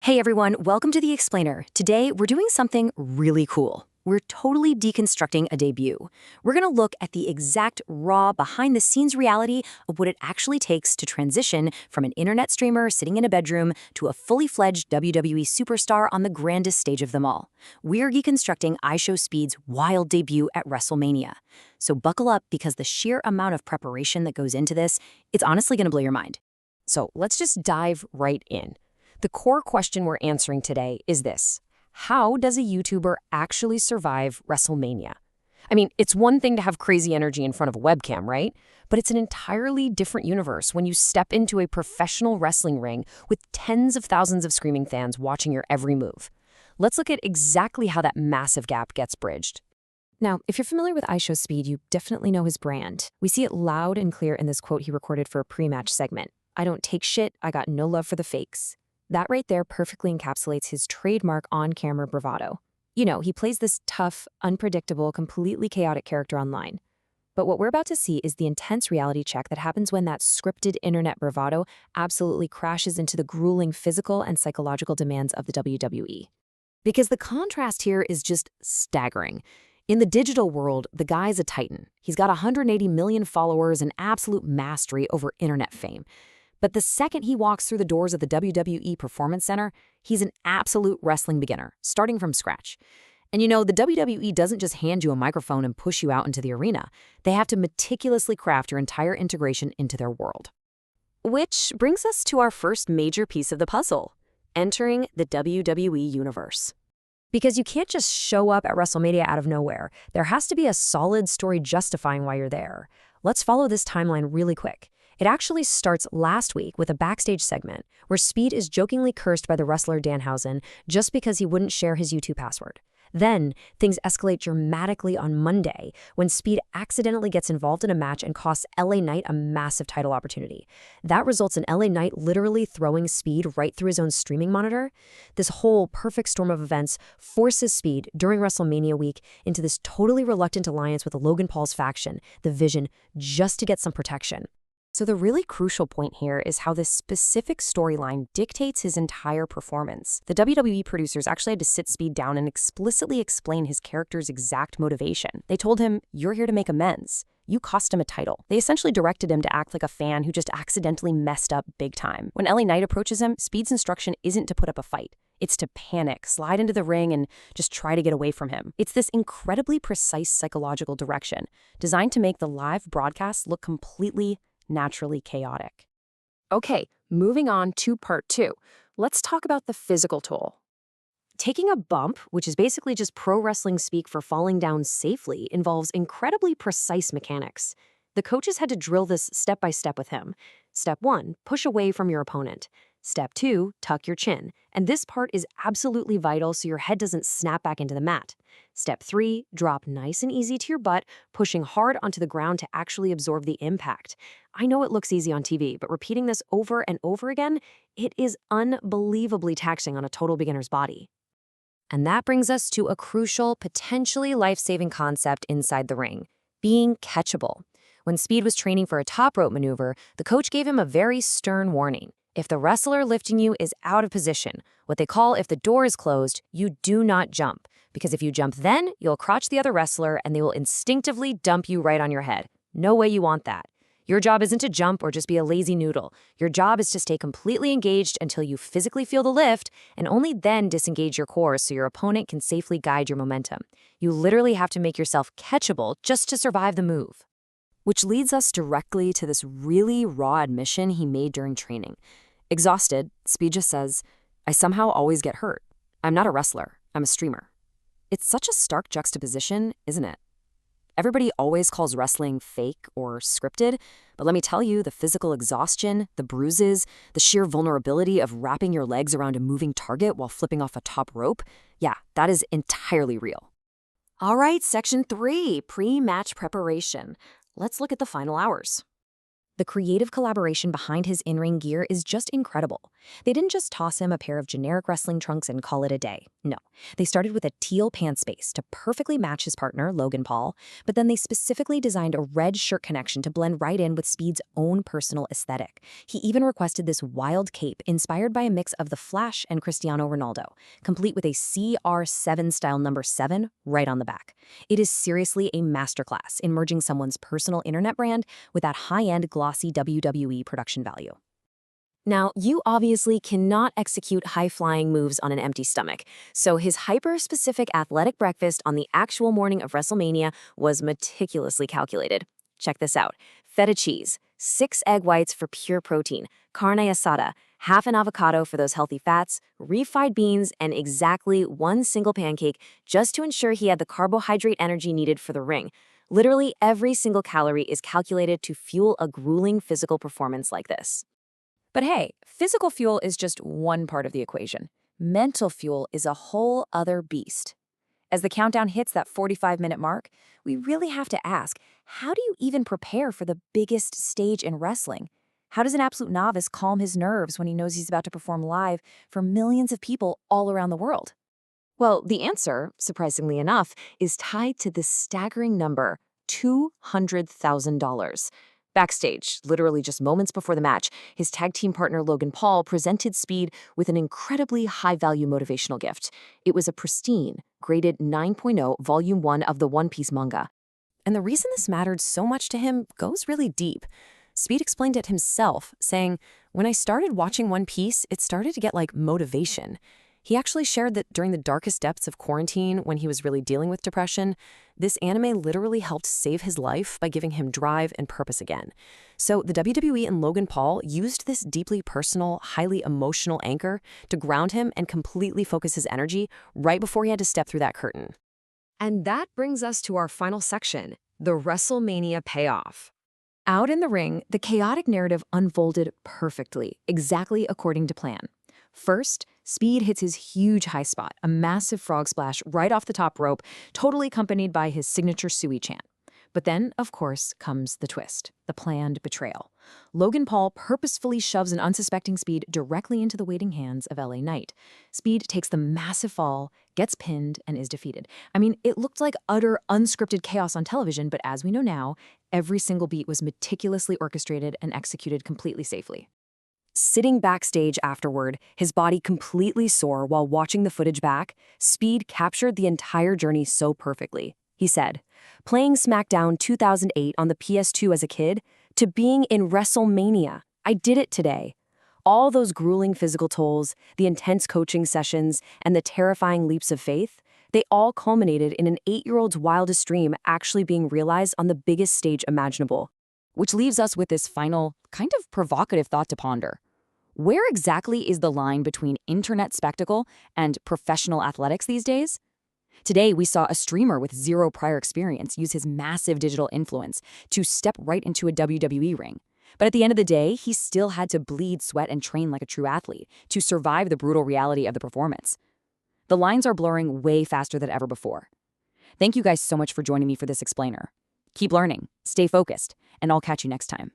Hey everyone, welcome to The Explainer. Today, we're doing something really cool. We're totally deconstructing a debut. We're going to look at the exact raw, behind-the-scenes reality of what it actually takes to transition from an internet streamer sitting in a bedroom to a fully-fledged WWE superstar on the grandest stage of them all. We're deconstructing IShowSpeed's wild debut at WrestleMania. So buckle up because the sheer amount of preparation that goes into this, it's honestly going to blow your mind. So let's just dive right in. The core question we're answering today is this: how does a YouTuber actually survive WrestleMania? I mean, it's one thing to have crazy energy in front of a webcam, right? But it's an entirely different universe when you step into a professional wrestling ring with tens of thousands of screaming fans watching your every move. Let's look at exactly how that massive gap gets bridged. Now, if you're familiar with IShowSpeed, you definitely know his brand. We see it loud and clear in this quote he recorded for a pre-match segment. "I don't take shit, I got no love for the fakes." That right there perfectly encapsulates his trademark on-camera bravado. You know, he plays this tough, unpredictable, completely chaotic character online. But what we're about to see is the intense reality check that happens when that scripted internet bravado absolutely crashes into the grueling physical and psychological demands of the WWE. Because the contrast here is just staggering. In the digital world, the guy's a titan. He's got 180 million followers and absolute mastery over internet fame. But the second he walks through the doors of the WWE Performance Center, he's an absolute wrestling beginner, starting from scratch. And you know, the WWE doesn't just hand you a microphone and push you out into the arena. They have to meticulously craft your entire integration into their world. Which brings us to our first major piece of the puzzle: entering the WWE universe. Because you can't just show up at WrestleMania out of nowhere. There has to be a solid story justifying why you're there. Let's follow this timeline really quick. It actually starts last week with a backstage segment where Speed is jokingly cursed by the wrestler Danhausen just because he wouldn't share his YouTube password. Then, things escalate dramatically on Monday when Speed accidentally gets involved in a match and costs LA Knight a massive title opportunity. That results in LA Knight literally throwing Speed right through his own streaming monitor. This whole perfect storm of events forces Speed, during WrestleMania week, into this totally reluctant alliance with Logan Paul's faction, the Vision, just to get some protection. So the really crucial point here is how this specific storyline dictates his entire performance. The WWE producers actually had to sit Speed down and explicitly explain his character's exact motivation. They told him, "You're here to make amends. You cost him a title." They essentially directed him to act like a fan who just accidentally messed up big time. When LA Knight approaches him, Speed's instruction isn't to put up a fight. It's to panic, slide into the ring, and just try to get away from him. It's this incredibly precise psychological direction, designed to make the live broadcast look completely naturally chaotic. Okay, moving on to part 2. Let's talk about the physical toll. Taking a bump, which is basically just pro wrestling speak for falling down safely, involves incredibly precise mechanics. The coaches had to drill this step by step with him. Step 1, push away from your opponent. Step 2, tuck your chin. And this part is absolutely vital so your head doesn't snap back into the mat. Step 3, drop nice and easy to your butt, pushing hard onto the ground to actually absorb the impact. I know it looks easy on TV, but repeating this over and over again, it is unbelievably taxing on a total beginner's body. And that brings us to a crucial, potentially life-saving concept inside the ring: being catchable. When Speed was training for a top rope maneuver, the coach gave him a very stern warning. If the wrestler lifting you is out of position, what they call if the door is closed, you do not jump. Because if you jump then, you'll crotch the other wrestler and they will instinctively dump you right on your head. No way you want that. Your job isn't to jump or just be a lazy noodle. Your job is to stay completely engaged until you physically feel the lift, and only then disengage your core so your opponent can safely guide your momentum. You literally have to make yourself catchable just to survive the move. Which leads us directly to this really raw admission he made during training. Exhausted, Speed just says, "I somehow always get hurt. I'm not a wrestler, I'm a streamer." It's such a stark juxtaposition, isn't it? Everybody always calls wrestling fake or scripted, but let me tell you, the physical exhaustion, the bruises, the sheer vulnerability of wrapping your legs around a moving target while flipping off a top rope, yeah, that is entirely real. All right, section 3, pre-match preparation. Let's look at the final hours. The creative collaboration behind his in-ring gear is just incredible. They didn't just toss him a pair of generic wrestling trunks and call it a day. No, they started with a teal pants base to perfectly match his partner, Logan Paul, but then they specifically designed a red shirt connection to blend right in with Speed's own personal aesthetic. He even requested this wild cape inspired by a mix of the Flash and Cristiano Ronaldo, complete with a CR7 style number 7 right on the back. It is seriously a masterclass in merging someone's personal internet brand with that high-end glossy WWE production value. Now, you obviously cannot execute high-flying moves on an empty stomach, so his hyper-specific athletic breakfast on the actual morning of WrestleMania was meticulously calculated. Check this out. Feta cheese, 6 egg whites for pure protein, carne asada, half an avocado for those healthy fats, refried beans, and exactly 1 single pancake just to ensure he had the carbohydrate energy needed for the ring. Literally every single calorie is calculated to fuel a grueling physical performance like this. But hey, physical fuel is just one part of the equation. Mental fuel is a whole other beast. As the countdown hits that 45-minute mark, we really have to ask, how do you even prepare for the biggest stage in wrestling? How does an absolute novice calm his nerves when he knows he's about to perform live for millions of people all around the world? Well, the answer, surprisingly enough, is tied to this staggering number, $200,000. Backstage, literally just moments before the match, his tag team partner Logan Paul presented Speed with an incredibly high-value motivational gift. It was a pristine, graded 9.0 Volume 1 of the One Piece manga. And the reason this mattered so much to him goes really deep. Speed explained it himself, saying, "When I started watching One Piece, it started to get like motivation." He actually shared that during the darkest depths of quarantine, when he was really dealing with depression, this anime literally helped save his life by giving him drive and purpose again. So the WWE and Logan Paul used this deeply personal, highly emotional anchor to ground him and completely focus his energy right before he had to step through that curtain. And that brings us to our final section, the WrestleMania payoff. Out in the ring, the chaotic narrative unfolded perfectly, exactly according to plan. First, Speed hits his huge high spot, a massive frog splash right off the top rope, totally accompanied by his signature Suey chant. But then, of course, comes the twist, the planned betrayal. Logan Paul purposefully shoves an unsuspecting Speed directly into the waiting hands of LA Knight. Speed takes the massive fall, gets pinned, and is defeated. I mean, it looked like utter unscripted chaos on television, but as we know now, every single beat was meticulously orchestrated and executed completely safely. Sitting backstage afterward, his body completely sore while watching the footage back, Speed captured the entire journey so perfectly. He said, "Playing SmackDown 2008 on the PS2 as a kid, to being in WrestleMania. I did it today. All those grueling physical tolls, the intense coaching sessions, and the terrifying leaps of faith, they all culminated in an 8-year-old's wildest dream actually being realized on the biggest stage imaginable." Which leaves us with this final, kind of provocative thought to ponder. Where exactly is the line between internet spectacle and professional athletics these days? Today, we saw a streamer with zero prior experience use his massive digital influence to step right into a WWE ring. But at the end of the day, he still had to bleed, sweat, and train like a true athlete to survive the brutal reality of the performance. The lines are blurring way faster than ever before. Thank you guys so much for joining me for this explainer. Keep learning, stay focused, and I'll catch you next time.